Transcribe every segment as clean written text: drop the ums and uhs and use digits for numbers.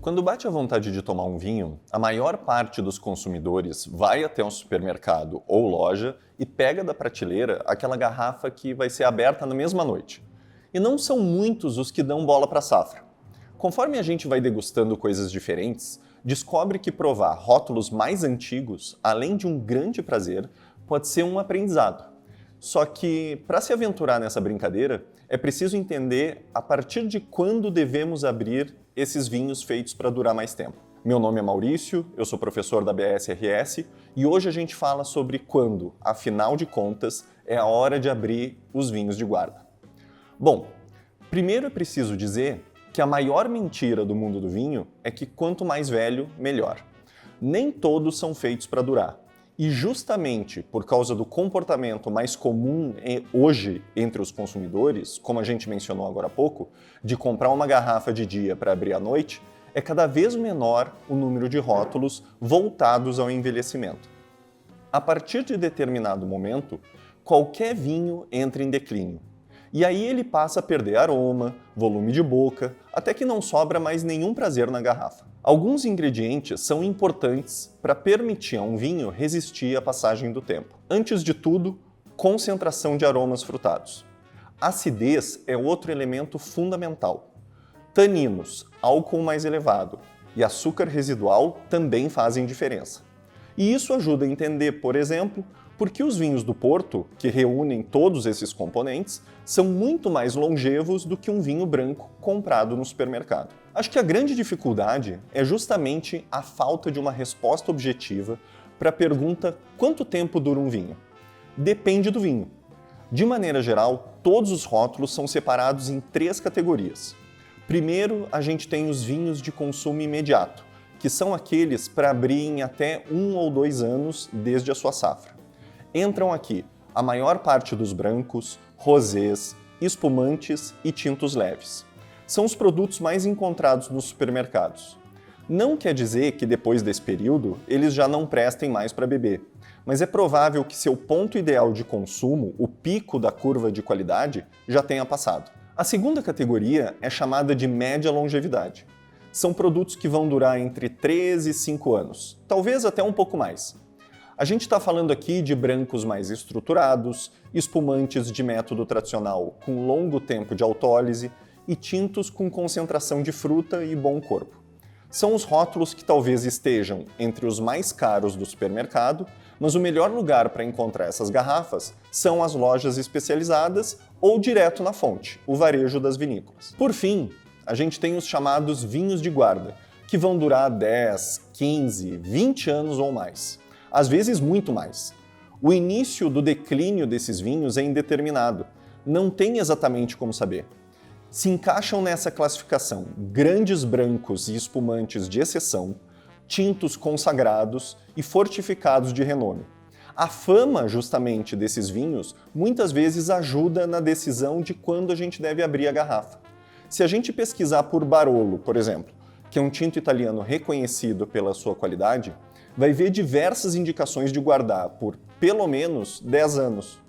Quando bate a vontade de tomar um vinho, a maior parte dos consumidores vai até um supermercado ou loja e pega da prateleira aquela garrafa que vai ser aberta na mesma noite. E não são muitos os que dão bola para a safra. Conforme a gente vai degustando coisas diferentes, descobre que provar rótulos mais antigos, além de um grande prazer, pode ser um aprendizado. Só que, para se aventurar nessa brincadeira, é preciso entender a partir de quando devemos abrir esses vinhos feitos para durar mais tempo. Meu nome é Maurício, eu sou professor da BSRS e hoje a gente fala sobre quando, afinal de contas, é a hora de abrir os vinhos de guarda. Bom, primeiro é preciso dizer que a maior mentira do mundo do vinho é que quanto mais velho, melhor. Nem todos são feitos para durar. E justamente por causa do comportamento mais comum hoje entre os consumidores, como a gente mencionou agora há pouco, de comprar uma garrafa de dia para abrir à noite, é cada vez menor o número de rótulos voltados ao envelhecimento. A partir de determinado momento, qualquer vinho entra em declínio. E aí ele passa a perder aroma, volume de boca, até que não sobra mais nenhum prazer na garrafa. Alguns ingredientes são importantes para permitir a um vinho resistir à passagem do tempo. Antes de tudo, concentração de aromas frutados. Acidez é outro elemento fundamental. Taninos, álcool mais elevado e açúcar residual também fazem diferença. E isso ajuda a entender, por exemplo, por que os vinhos do Porto, que reúnem todos esses componentes, são muito mais longevos do que um vinho branco comprado no supermercado. Acho que a grande dificuldade é justamente a falta de uma resposta objetiva para a pergunta quanto tempo dura um vinho? Depende do vinho. De maneira geral, todos os rótulos são separados em 3 categorias. Primeiro, a gente tem os vinhos de consumo imediato, que são aqueles para abrir em até 1 ou 2 anos desde a sua safra. Entram aqui a maior parte dos brancos, rosés, espumantes e tintos leves. São os produtos mais encontrados nos supermercados. Não quer dizer que depois desse período eles já não prestem mais para beber, mas é provável que seu ponto ideal de consumo, o pico da curva de qualidade, já tenha passado. A segunda categoria é chamada de média longevidade. São produtos que vão durar entre 3 e 5 anos, talvez até um pouco mais. A gente está falando aqui de brancos mais estruturados, espumantes de método tradicional com longo tempo de autólise e tintos com concentração de fruta e bom corpo. São os rótulos que talvez estejam entre os mais caros do supermercado, mas o melhor lugar para encontrar essas garrafas são as lojas especializadas ou direto na fonte, o varejo das vinícolas. Por fim, a gente tem os chamados vinhos de guarda, que vão durar 10, 15, 20 anos ou mais. Às vezes muito mais. O início do declínio desses vinhos é indeterminado, não tem exatamente como saber. Se encaixam nessa classificação grandes brancos e espumantes de exceção, tintos consagrados e fortificados de renome. A fama, justamente, desses vinhos muitas vezes ajuda na decisão de quando a gente deve abrir a garrafa. Se a gente pesquisar por Barolo, por exemplo, que é um tinto italiano reconhecido pela sua qualidade, vai ver diversas indicações de guardar por pelo menos 10 anos.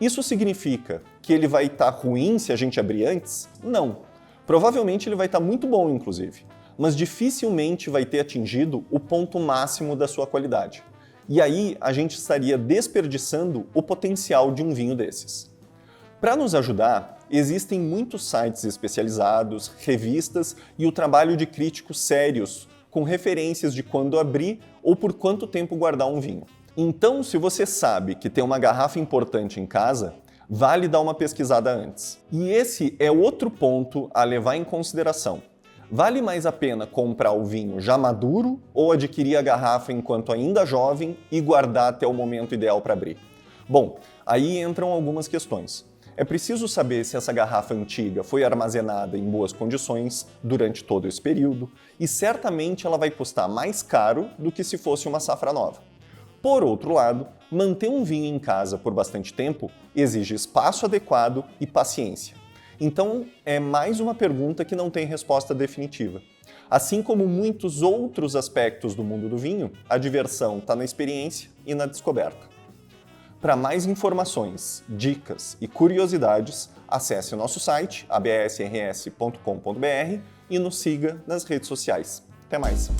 Isso significa que ele vai estar ruim se a gente abrir antes? Não. Provavelmente ele vai estar muito bom, inclusive, mas dificilmente vai ter atingido o ponto máximo da sua qualidade. E aí a gente estaria desperdiçando o potencial de um vinho desses. Para nos ajudar, existem muitos sites especializados, revistas e o trabalho de críticos sérios com referências de quando abrir ou por quanto tempo guardar um vinho. Então, se você sabe que tem uma garrafa importante em casa, vale dar uma pesquisada antes. E esse é outro ponto a levar em consideração. Vale mais a pena comprar o vinho já maduro ou adquirir a garrafa enquanto ainda jovem e guardar até o momento ideal para abrir? Bom, aí entram algumas questões. É preciso saber se essa garrafa antiga foi armazenada em boas condições durante todo esse período e certamente ela vai custar mais caro do que se fosse uma safra nova. Por outro lado, manter um vinho em casa por bastante tempo exige espaço adequado e paciência. Então, é mais uma pergunta que não tem resposta definitiva. Assim como muitos outros aspectos do mundo do vinho, a diversão está na experiência e na descoberta. Para mais informações, dicas e curiosidades, acesse o nosso site, absrs.com.br, e nos siga nas redes sociais. Até mais!